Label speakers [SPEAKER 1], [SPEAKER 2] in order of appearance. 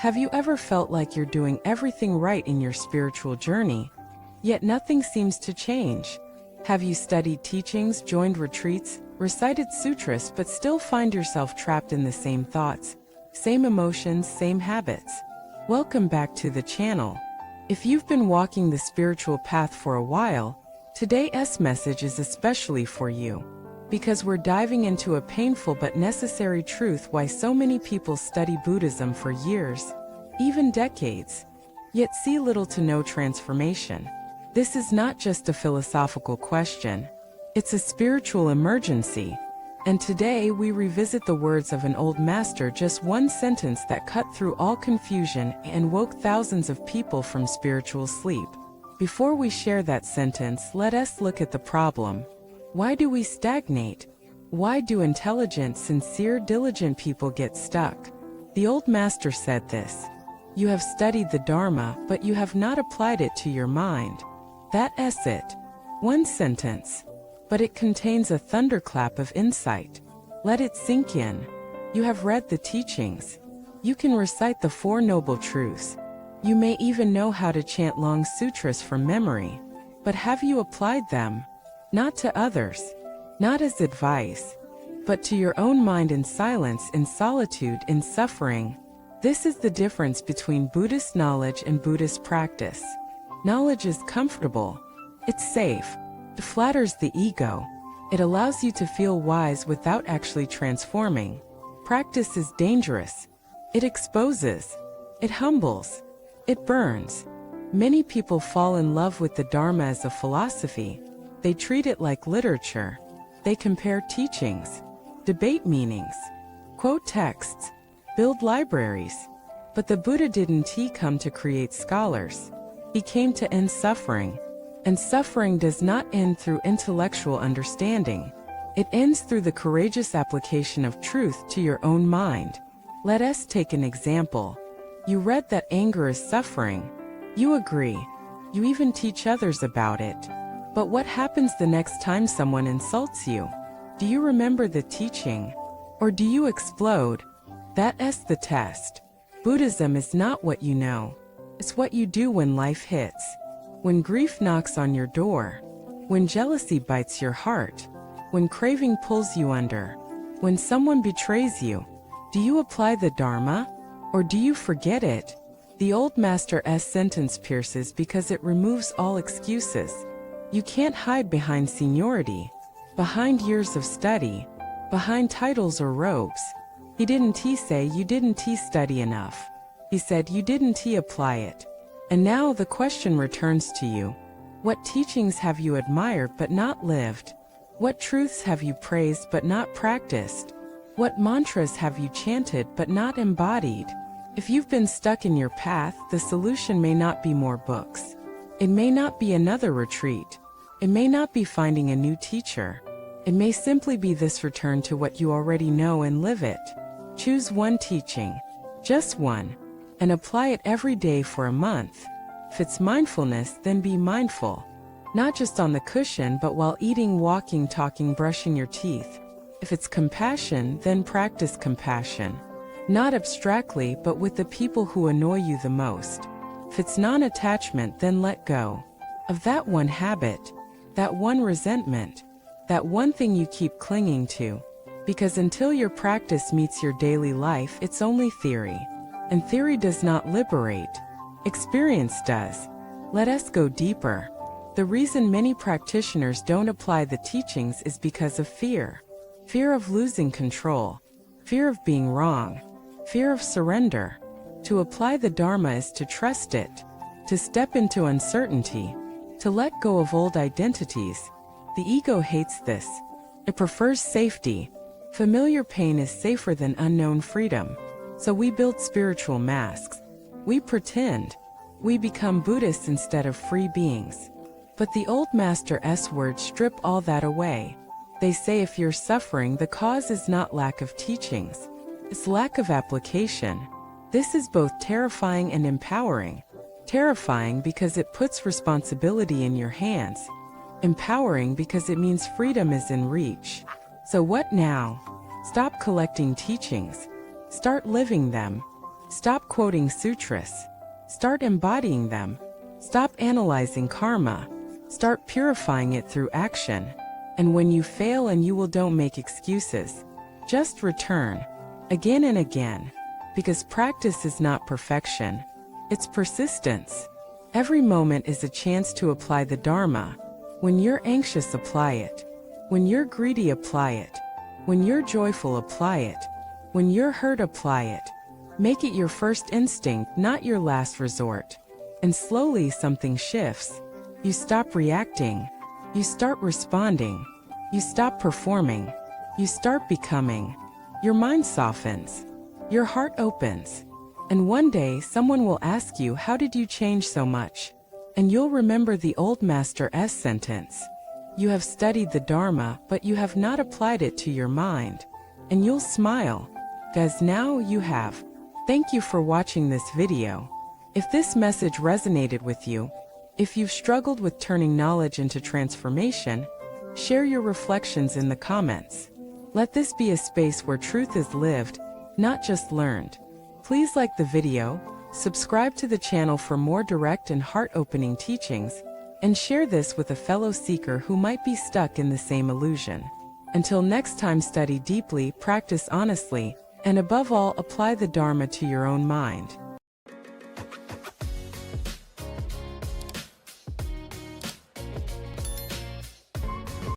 [SPEAKER 1] Have you ever felt like you're doing everything right in your spiritual journey, yet nothing seems to change? Have you studied teachings, joined retreats, recited sutras, but still find yourself trapped in the same thoughts, same emotions, same habits? Welcome back to the channel. If you've been walking the spiritual path for a while, today's message is especially for you, because we're diving into a painful but necessary truth: why so many people study Buddhism for years, even decades, yet see little to no transformation. This is not just a philosophical question, it's a spiritual emergency. And today we revisit the words of an old master, just one sentence that cut through all confusion and woke thousands of people from spiritual sleep. Before we share that sentence, let us look at the problem. Why do we stagnate? Why do intelligent, sincere, diligent people get stuck? The old master said this: "You have studied the Dharma, but you have not applied it to your mind." That's it. One sentence. But it contains a thunderclap of insight. Let it sink in. You have read the teachings. You can recite the Four Noble Truths. You may even know how to chant long sutras from memory. But have you applied them? Not to others, not as advice, but to your own mind, in silence, in solitude, in suffering. This is the difference between Buddhist knowledge and Buddhist practice. Knowledge is comfortable. It's safe. It flatters the ego. It allows you to feel wise without actually transforming. Practice is dangerous. It exposes. It humbles. It burns. Many people fall in love with the Dharma as a philosophy. They treat it like literature. They compare teachings, debate meanings, quote texts, build libraries. But the Buddha didn't come to create scholars. He came to end suffering. And suffering does not end through intellectual understanding. It ends through the courageous application of truth to your own mind. Let us take an example. You read that anger is suffering. You agree. You even teach others about it. But what happens the next time someone insults you? Do you remember the teaching? Or do you explode? That's the test. Buddhism is not what you know. It's what you do when life hits. When grief knocks on your door. When jealousy bites your heart. When craving pulls you under. When someone betrays you. Do you apply the Dharma? Or do you forget it? The old master's sentence pierces because it removes all excuses. You can't hide behind seniority, behind years of study, behind titles or robes. He didn't say you didn't study enough. He said you didn't apply it. And now the question returns to you. What teachings have you admired but not lived? What truths have you praised but not practiced? What mantras have you chanted but not embodied? If you've been stuck in your path, the solution may not be more books. It may not be another retreat. It may not be finding a new teacher. It may simply be this: return to what you already know and live it. Choose one teaching, just one, and apply it every day for a month. If it's mindfulness, then be mindful. Not just on the cushion, but while eating, walking, talking, brushing your teeth. If it's compassion, then practice compassion. Not abstractly, but with the people who annoy you the most. If it's non-attachment, then let go of that one habit, that one resentment, that one thing you keep clinging to. Because until your practice meets your daily life, it's only theory. And theory does not liberate. Experience does. Let us go deeper. The reason many practitioners don't apply the teachings is because of fear. Fear of losing control. Fear of being wrong. Fear of surrender. To apply the Dharma is to trust it. To step into uncertainty. To let go of old identities. The ego hates this. It prefers safety. Familiar pain is safer than unknown freedom. So we build spiritual masks. We pretend. We become Buddhists instead of free beings. But the old master's words strip all that away. They say if you're suffering, the cause is not lack of teachings. It's lack of application. This is both terrifying and empowering. Terrifying because it puts responsibility in your hands. Empowering because it means freedom is in reach. So what now? Stop collecting teachings. Start living them. Stop quoting sutras. Start embodying them. Stop analyzing karma. Start purifying it through action. And when you fail and you will, don't make excuses. Just return. Again and again. Because practice is not perfection. It's persistence. Every moment is a chance to apply the Dharma. When you're anxious, apply it. When you're greedy, apply it. When you're joyful, apply it. When you're hurt, apply it. Make it your first instinct, not your last resort. And slowly something shifts. You stop reacting. You start responding. You stop performing. You start becoming. Your mind softens. Your heart opens. And one day someone will ask you, how did you change so much? And you'll remember the old master's sentence. You have studied the Dharma, but you have not applied it to your mind. And you'll smile. Because now you have. Thank you for watching this video. If this message resonated with you, if you've struggled with turning knowledge into transformation, share your reflections in the comments. Let this be a space where truth is lived, not just learned. Please like the video, subscribe to the channel for more direct and heart-opening teachings, and share this with a fellow seeker who might be stuck in the same illusion. Until next time, study deeply, practice honestly, and above all, apply the Dharma to your own mind.